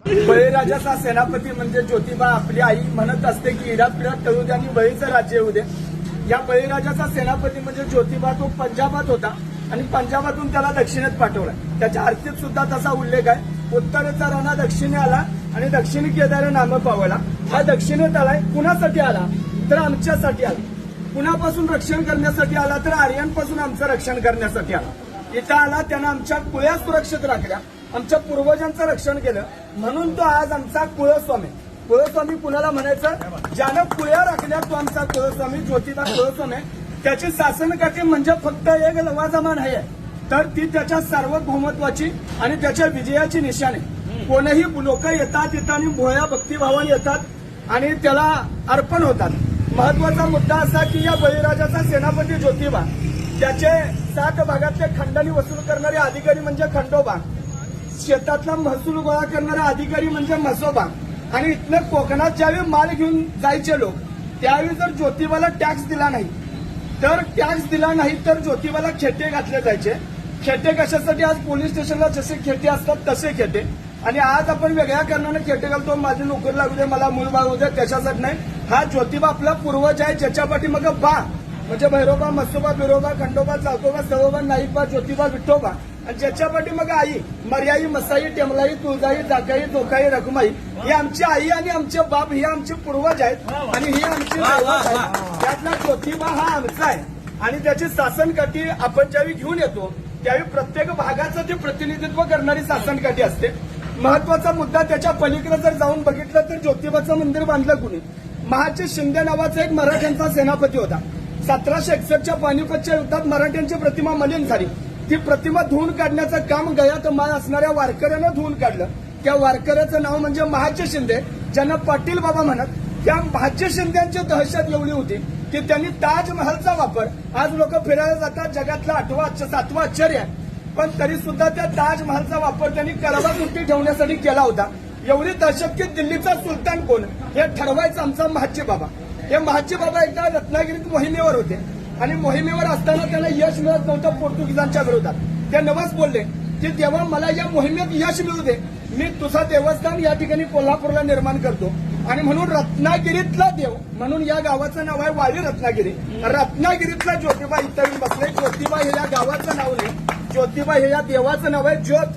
बळीराजाचा सेनापती म्हणजे ज्योतिबा आपली आई म्हणत असते की इडापिडात तळू द्या आणि बळीचं राज्य येऊ दे. या बळीराजाचा सेनापती म्हणजे ज्योतिबा तो पंजाबात होता आणि पंजाबातून त्याला दक्षिणेत पाठवला. त्याच्या आरतीत सुद्धा तसा उल्लेख आहे. उत्तरेचा राणा दक्षिणे आला आणि दक्षिणी केदारे नाम पावला. हा दक्षिणेत आलाय कुणासाठी आला तर आमच्यासाठी आला. कुणापासून रक्षण करण्यासाठी आला तर आर्यांपासून आमचं रक्षण करण्यासाठी आला. इथं आला त्यानं आमच्या कुळ्या सुरक्षित राखल्या, आमच्या पूर्वजांचं रक्षण केलं म्हणून तो आज आमचा कुळस्वामी. कुळस्वामी कुणाला म्हणायचं? ज्यानं कुळ्या राखल्या तो आमचा कुळस्वामी, ज्योतिबा कुळस्वामी. त्याची शासनकाठी म्हणजे फक्त एक लवाजमान आहे तर ती त्याच्या सार्वभौमत्वाची आणि त्याच्या विजयाची निशाणी. कोणीही लोक येतात इथं आणि भोळ्या भक्तिभावाने येतात आणि त्याला अर्पण होतात. महत्वाचा मुद्दा असा की या बळीराजाचा सेनापती ज्योतिबा, त्याचे 7 भागातले खंडणी वसूल करणारे अधिकारी म्हणजे खंडोबा, शेतातला महसूल गोळा करणारे अधिकारी म्हणजे म्हसोबा आणि इथनं कोकणात ज्यावेळी माल घेऊन जायचे लोक त्यावेळी जर ज्योतिबाला टॅक्स दिला नाही तर ज्योतिबाला खेटे घातले जायचे. खेटे कशासाठी? आज पोलीस स्टेशनला जसे खेटे असतात तसे खेटे. आणि आज आपण वेगळ्या कारणाने खेटे घालतो, माझी नोकरी लागू दे, मला मूल बाळ होऊ दे, त्याच्यासाठी नाही. हा ज्योतिबा आपला पूर्वज आहे ज्याच्या पाठी मग बा म्हणजे भैरोबा, मसोबा, बिरोबा, खंडोबा, चाकोबा, सवोबा, नाईकबा, ज्योतिबा, विठोबा आणि ज्याच्या पाठी मग आई, मर्याई, मसाई, टेमलाई, तुळजाई, जाकाई, जोकाई, रखमाई ही आमची आई आणि आमचे बाप ही आमचे पूर्वज आहेत आणि ही आमची दैवत आहे. त्यातला ज्योतिबा हा आमचा आहे आणि त्याची शासनकाठी आपण ज्यावेळी घेऊन येतो त्यावेळी प्रत्येक भागाचं ते प्रतिनिधित्व करणारी शासनकाठी असते. महत्वाचा मुद्दा त्याच्या पलीकडे जर जाऊन बघितलं तर ज्योतिबाचं मंदिर बांधलं कुणी? महाजी शिंदे नावाचा एक मराठ्यांचा सेनापती होता. 1761च्या पानिपतच्या युद्धात मराठ्यांची प्रतिमा मलिन झाली. ती प्रतिमा धुवून काढण्याचं काम गयात माळ असणाऱ्या वारकऱ्यानं धुवून काढलं. त्या वारकऱ्याचं नाव म्हणजे महाजी शिंदे, ज्यांना पाटील बाबा म्हणत. त्या महाजी शिंद्यांची दहशत एवढी होती की त्यांनी ताजमहलचा वापर, आज लोक फिरायला जातात जगातला 7वं आश्चर्य आहे, पण तरी सुद्धा त्या ताजमहलचा वापर त्यांनी कराबाकुंटी ठेवण्यासाठी केला होता. एवढी दहशत की दिल्लीचा सुलतान कोण हे ठरवायचं आमचा महाजी बाबा. हे महाजी बाबा एकदा रत्नागिरीत मोहिमेवर होते आणि मोहिमेवर असताना त्यांना यश मिळत नव्हतं पोर्तुगीजांच्या विरोधात. ते नवस बोलले की देवा मला या मोहिमेत यश मिळू दे, मी तुझा देवस्थान या ठिकाणी कोल्हापूरला निर्माण करतो. आणि म्हणून रत्नागिरीतला देव म्हणून या गावाचं नाव आहे वाडी रत्नागिरी. रत्नागिरीतला ज्योतिबा इथं बसले. ज्योतिबा हे या गावाचं नाव नाही, ज्योतिबा हे या देवाचं नाव आहे. ज्योत,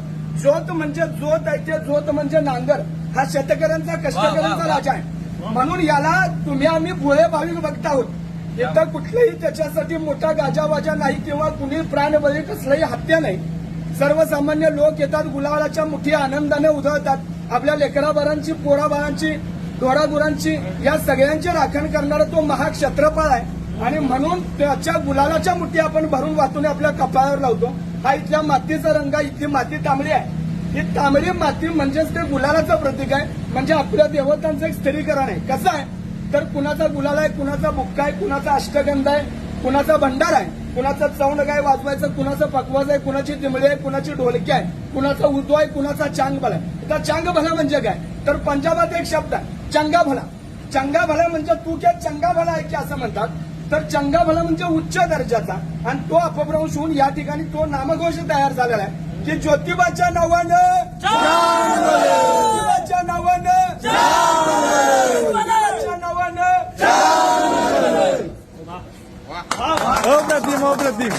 ज्योत म्हणजे ज्योत आहे, ते ज्योत म्हणजे नांगर. हा शेतकऱ्यांचा कष्टकऱ्यांचा राजा आहे. म्हणून याला तुम्ही आम्ही भोळे भाविक बघत आहोत. इथं कुठलेही त्याच्यासाठी मोठा गाजावाजा नाही किंवा कुणी प्राणबळी कसलाही हत्या नाही. सर्वसामान्य लोक येतात, गुलालाच्या मुठी आनंदाने उधळतात. आपल्या लेकराबाळांची, पोराबाळांची, ढोरागुरांची या सगळ्यांची राखण करणारा तो महाक्षत्रपाळ आहे आणि म्हणून त्याच्या गुलालाच्या मुठी आपण भरून वाहतून आपल्या कपाळावर लावतो. हा इथल्या मातीचा रंग आहे. इथली माती तांबडी आहे. ही तांबडी माती म्हणजेच ते गुलालाचं प्रतीक आहे. म्हणजे आपल्या देवतांचं एक स्थिरीकरण आहे. कसं आहे तर कुणाचा गुलाल आहे, कुणाचा बुक्का आहे, कुणाचा अष्टगंध आहे, कुणाचा भंडार आहे, कुणाचा चौंड काय वाजवायचं, कुणाचं पकवाज आहे, कुणाची दिमडी आहे, कुणाची ढोलकी आहे, कुणाचा उदो आहे, कुणाचा चांग भला आहे. आता चांग भला म्हणजे काय तर पंजाबात एक शब्द आहे चंगा भला. चंगा भला म्हणजे तू क्या चंगा भला आहे की असं म्हणतात. तर चंगा भला म्हणजे उच्च दर्जाचा आणि तो अपभ्रंश होऊन या ठिकाणी तो नामघोष तयार झालेला आहे की ज्योतिबाच्या नावानं, ज्योतिबाच्या नावानं, ज्योतिबाच्या नावानं. अप्रतिम.